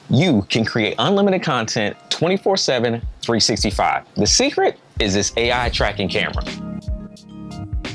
you can create unlimited content 24/7, 365. The secret is this AI tracking camera.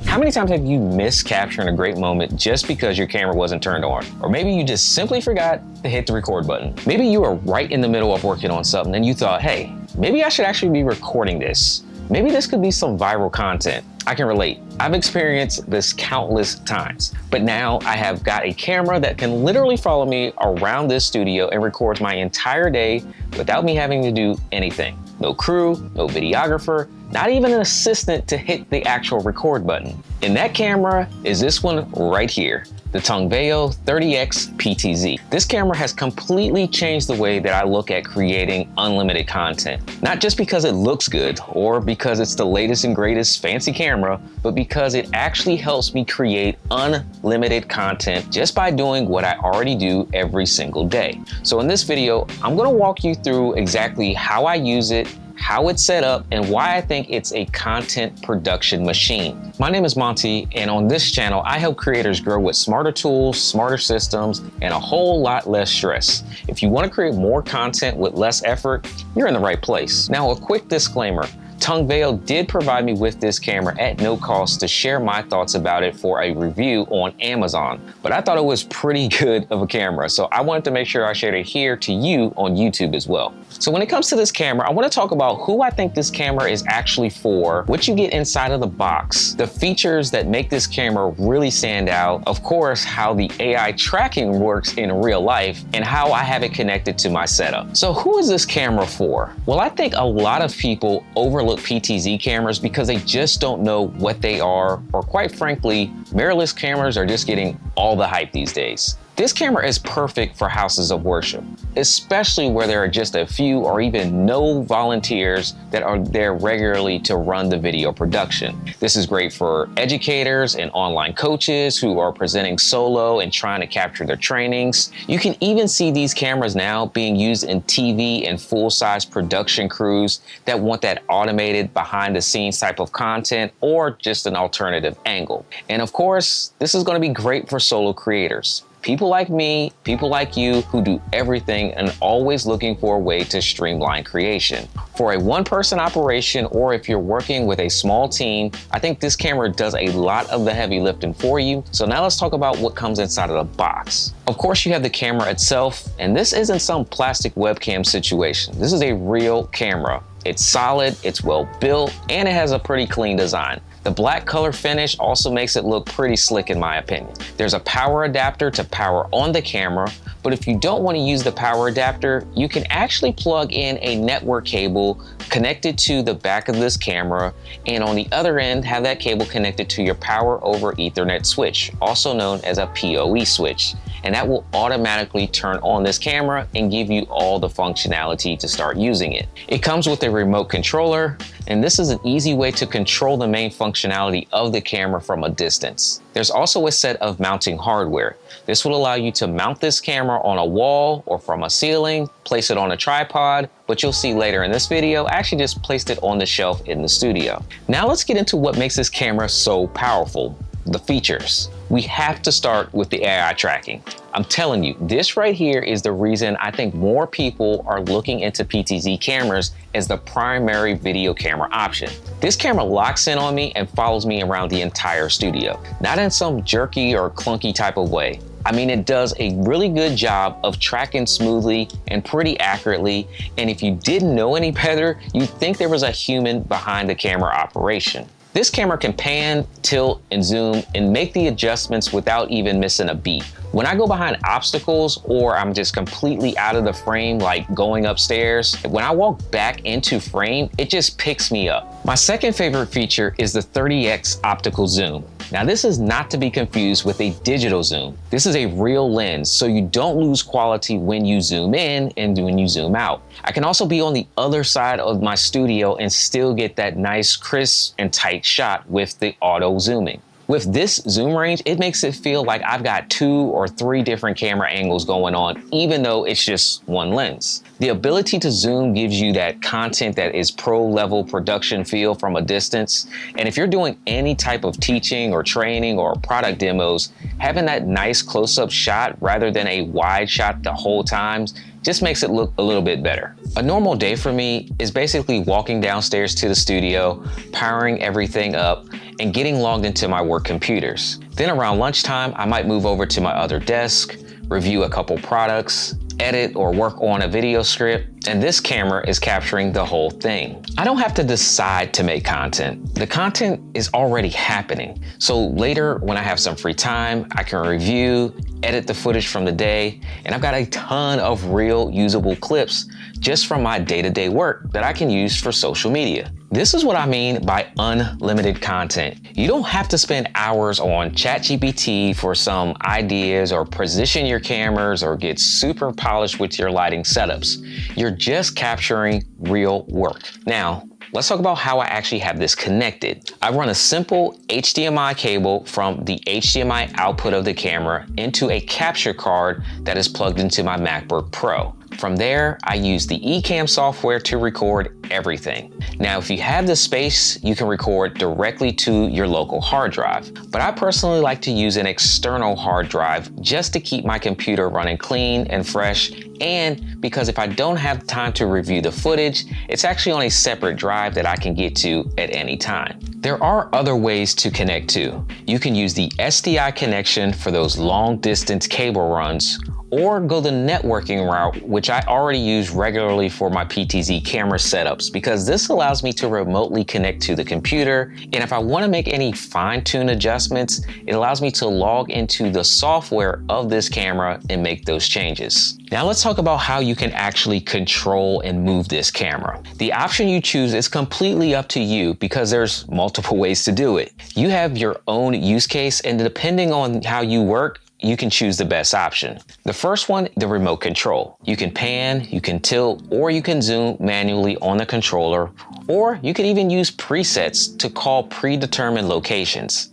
How many times have you missed capturing a great moment just because your camera wasn't turned on? Or maybe you just simply forgot to hit the record button. Maybe you were right in the middle of working on something and you thought, hey, maybe I should actually be recording this. Maybe this could be some viral content. I can relate. I've experienced this countless times, but now I have got a camera that can literally follow me around this studio and records my entire day without me having to do anything. No crew, no videographer, not even an assistant to hit the actual record button. And that camera is this one right here, the Tongveo NDI PTZ. This camera has completely changed the way that I look at creating unlimited content. Not just because it looks good or because it's the latest and greatest fancy camera, but because it actually helps me create unlimited content just by doing what I already do every single day. So in this video, I'm gonna walk you through exactly how I use it, how it's set up, and why I think it's a content production machine. My name is Monty, and on this channel, I help creators grow with smarter tools, smarter systems, and a whole lot less stress. If you want to create more content with less effort, you're in the right place. Now, a quick disclaimer. Tongveo did provide me with this camera at no cost to share my thoughts about it for a review on Amazon, but I thought it was pretty good of a camera, so I wanted to make sure I shared it here to you on YouTube as well. So when it comes to this camera, I want to talk about who I think this camera is actually for, what you get inside of the box, the features that make this camera really stand out, of course, how the AI tracking works in real life, and how I have it connected to my setup. So who is this camera for? Well, I think a lot of people overlook PTZ cameras because they just don't know what they are, or quite frankly, mirrorless cameras are just getting all the hype these days. This camera is perfect for houses of worship, especially where there are just a few or even no volunteers that are there regularly to run the video production. This is great for educators and online coaches who are presenting solo and trying to capture their trainings. You can even see these cameras now being used in TV and full-size production crews that want that automated behind-the-scenes type of content or just an alternative angle. And of course, this is going to be great for solo creators. People like me, people like you who do everything and always looking for a way to streamline creation. For a one-person operation, or if you're working with a small team, I think this camera does a lot of the heavy lifting for you. So now let's talk about what comes inside of the box. Of course, you have the camera itself, and this isn't some plastic webcam situation. This is a real camera. It's solid, it's well built, and it has a pretty clean design. The black color finish also makes it look pretty slick in my opinion. There's a power adapter to power on the camera, but if you don't want to use the power adapter, you can actually plug in a network cable connected to the back of this camera, and on the other end, have that cable connected to your power over Ethernet switch, also known as a PoE switch. And that will automatically turn on this camera and give you all the functionality to start using it. It comes with a remote controller, and this is an easy way to control the main functionality of the camera from a distance. There's also a set of mounting hardware. This will allow you to mount this camera on a wall or from a ceiling, place it on a tripod, but you'll see later in this video, I actually just placed it on the shelf in the studio. Now let's get into what makes this camera so powerful, the features. We have to start with the AI tracking. I'm telling you, this right here is the reason I think more people are looking into PTZ cameras as the primary video camera option. This camera locks in on me and follows me around the entire studio, not in some jerky or clunky type of way. I mean, it does a really good job of tracking smoothly and pretty accurately, and if you didn't know any better, you'd think there was a human behind the camera operation. This camera can pan, tilt, and zoom and make the adjustments without even missing a beat. When I go behind obstacles or I'm just completely out of the frame, like going upstairs, when I walk back into frame, it just picks me up. My second favorite feature is the 30x optical zoom. Now this is not to be confused with a digital zoom. This is a real lens, so you don't lose quality when you zoom in and when you zoom out. I can also be on the other side of my studio and still get that nice, crisp, and tight shot with the auto zooming. With this zoom range, it makes it feel like I've got 2 or 3 different camera angles going on, even though it's just one lens. The ability to zoom gives you that content that is pro-level production feel from a distance. And if you're doing any type of teaching or training or product demos, having that nice close-up shot rather than a wide shot the whole time just makes it look a little bit better. A normal day for me is basically walking downstairs to the studio, powering everything up, and getting logged into my work computers. Then around lunchtime, I might move over to my other desk, review a couple products, edit or work on a video script, and this camera is capturing the whole thing. I don't have to decide to make content. The content is already happening. So later, when I have some free time, I can review, edit the footage from the day, and I've got a ton of real usable clips just from my day-to-day work that I can use for social media. This is what I mean by unlimited content. You don't have to spend hours on ChatGPT for some ideas or position your cameras or get super polished with your lighting setups. You're just capturing real work. Now, let's talk about how I actually have this connected. I run a simple HDMI cable from the HDMI output of the camera into a capture card that is plugged into my MacBook Pro. From there, I use the Ecamm software to record everything. Now, if you have the space, you can record directly to your local hard drive. But I personally like to use an external hard drive just to keep my computer running clean and fresh, and because if I don't have time to review the footage, it's actually on a separate drive that I can get to at any time. There are other ways to connect too. You can use the SDI connection for those long distance cable runs, or go the networking route, which I already use regularly for my PTZ camera setups, because this allows me to remotely connect to the computer. And if I want to make any fine-tune adjustments, it allows me to log into the software of this camera and make those changes. Now let's talk about how you can actually control and move this camera. The option you choose is completely up to you because there's multiple ways to do it. You have your own use case, and depending on how you work, you can choose the best option. The first one, the remote control. You can pan, you can tilt, or you can zoom manually on the controller, or you can even use presets to call predetermined locations.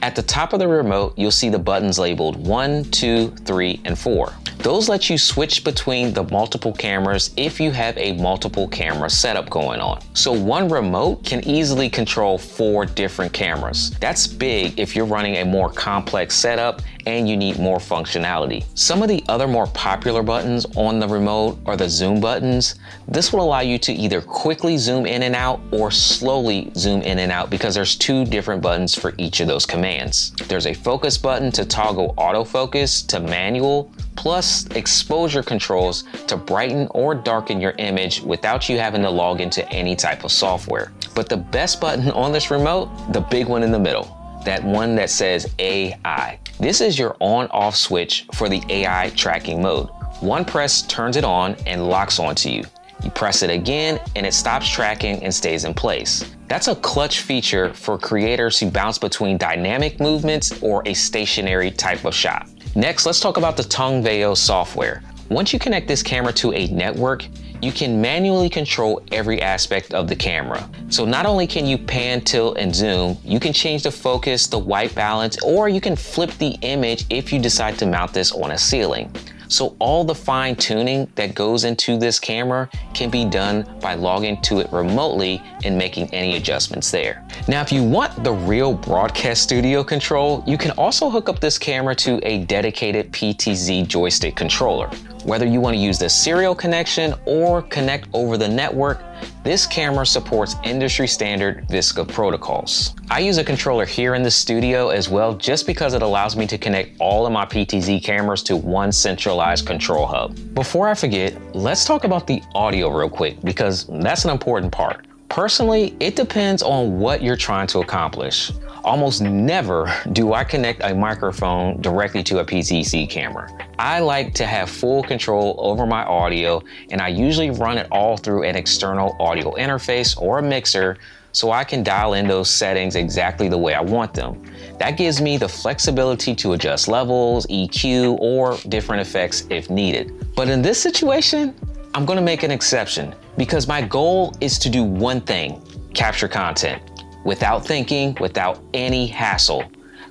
At the top of the remote, you'll see the buttons labeled 1, 2, 3, and 4. Those let you switch between the multiple cameras if you have a multiple camera setup going on. So one remote can easily control 4 different cameras. That's big if you're running a more complex setup and you need more functionality. Some of the other more popular buttons on the remote are the zoom buttons. This will allow you to either quickly zoom in and out or slowly zoom in and out because there's 2 different buttons for each of those commands. There's a focus button to toggle autofocus to manual, plus exposure controls to brighten or darken your image without you having to log into any type of software. But the best button on this remote, the big one in the middle, that one that says AI. This is your on-off switch for the AI tracking mode. One press turns it on and locks onto you. You press it again and it stops tracking and stays in place. That's a clutch feature for creators who bounce between dynamic movements or a stationary type of shot. Next, let's talk about the Tongveo software. Once you connect this camera to a network, you can manually control every aspect of the camera. So not only can you pan, tilt, and zoom, you can change the focus, the white balance, or you can flip the image if you decide to mount this on a ceiling. So all the fine tuning that goes into this camera can be done by logging to it remotely and making any adjustments there. Now, if you want the real broadcast studio control, you can also hook up this camera to a dedicated PTZ joystick controller. Whether you want to use the serial connection or connect over the network, this camera supports industry standard VSCA protocols. I use a controller here in the studio as well just because it allows me to connect all of my PTZ cameras to one centralized control hub. Before I forget, let's talk about the audio real quick because that's an important part. Personally, it depends on what you're trying to accomplish. Almost never do I connect a microphone directly to a PTZ camera. I like to have full control over my audio, and I usually run it all through an external audio interface or a mixer so I can dial in those settings exactly the way I want them. That gives me the flexibility to adjust levels, EQ, or different effects if needed. But in this situation, I'm gonna make an exception because my goal is to do one thing: capture content without thinking, without any hassle.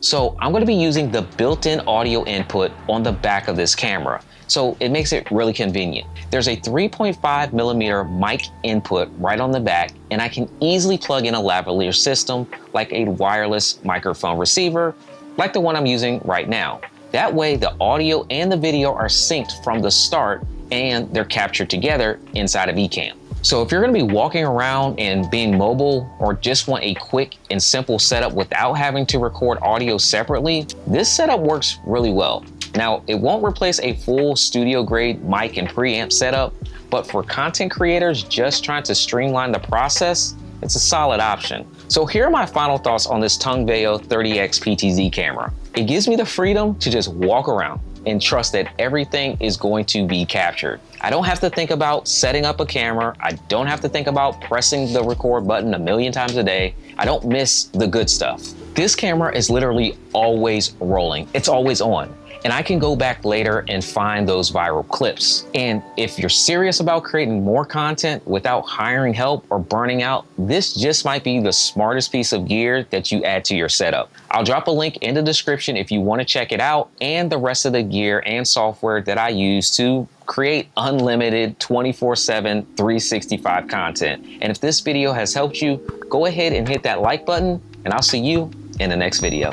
So I'm gonna be using the built-in audio input on the back of this camera. So it makes it really convenient. There's a 3.5 millimeter mic input right on the back, and I can easily plug in a lavalier system like a wireless microphone receiver, like the one I'm using right now. That way the audio and the video are synced from the start, and they're captured together inside of Ecamm. So if you're gonna be walking around and being mobile, or just want a quick and simple setup without having to record audio separately, this setup works really well. Now, it won't replace a full studio grade mic and preamp setup, but for content creators just trying to streamline the process, it's a solid option. So here are my final thoughts on this Tongveo 30X PTZ camera. It gives me the freedom to just walk around and trust that everything is going to be captured. I don't have to think about setting up a camera. I don't have to think about pressing the record button a million times a day. I don't miss the good stuff. This camera is literally always rolling. It's always on. And I can go back later and find those viral clips. And if you're serious about creating more content without hiring help or burning out, this just might be the smartest piece of gear that you add to your setup. I'll drop a link in the description if you want to check it out, and the rest of the gear and software that I use to create unlimited 24/7, 365 content. And if this video has helped you, go ahead and hit that like button, and I'll see you in the next video.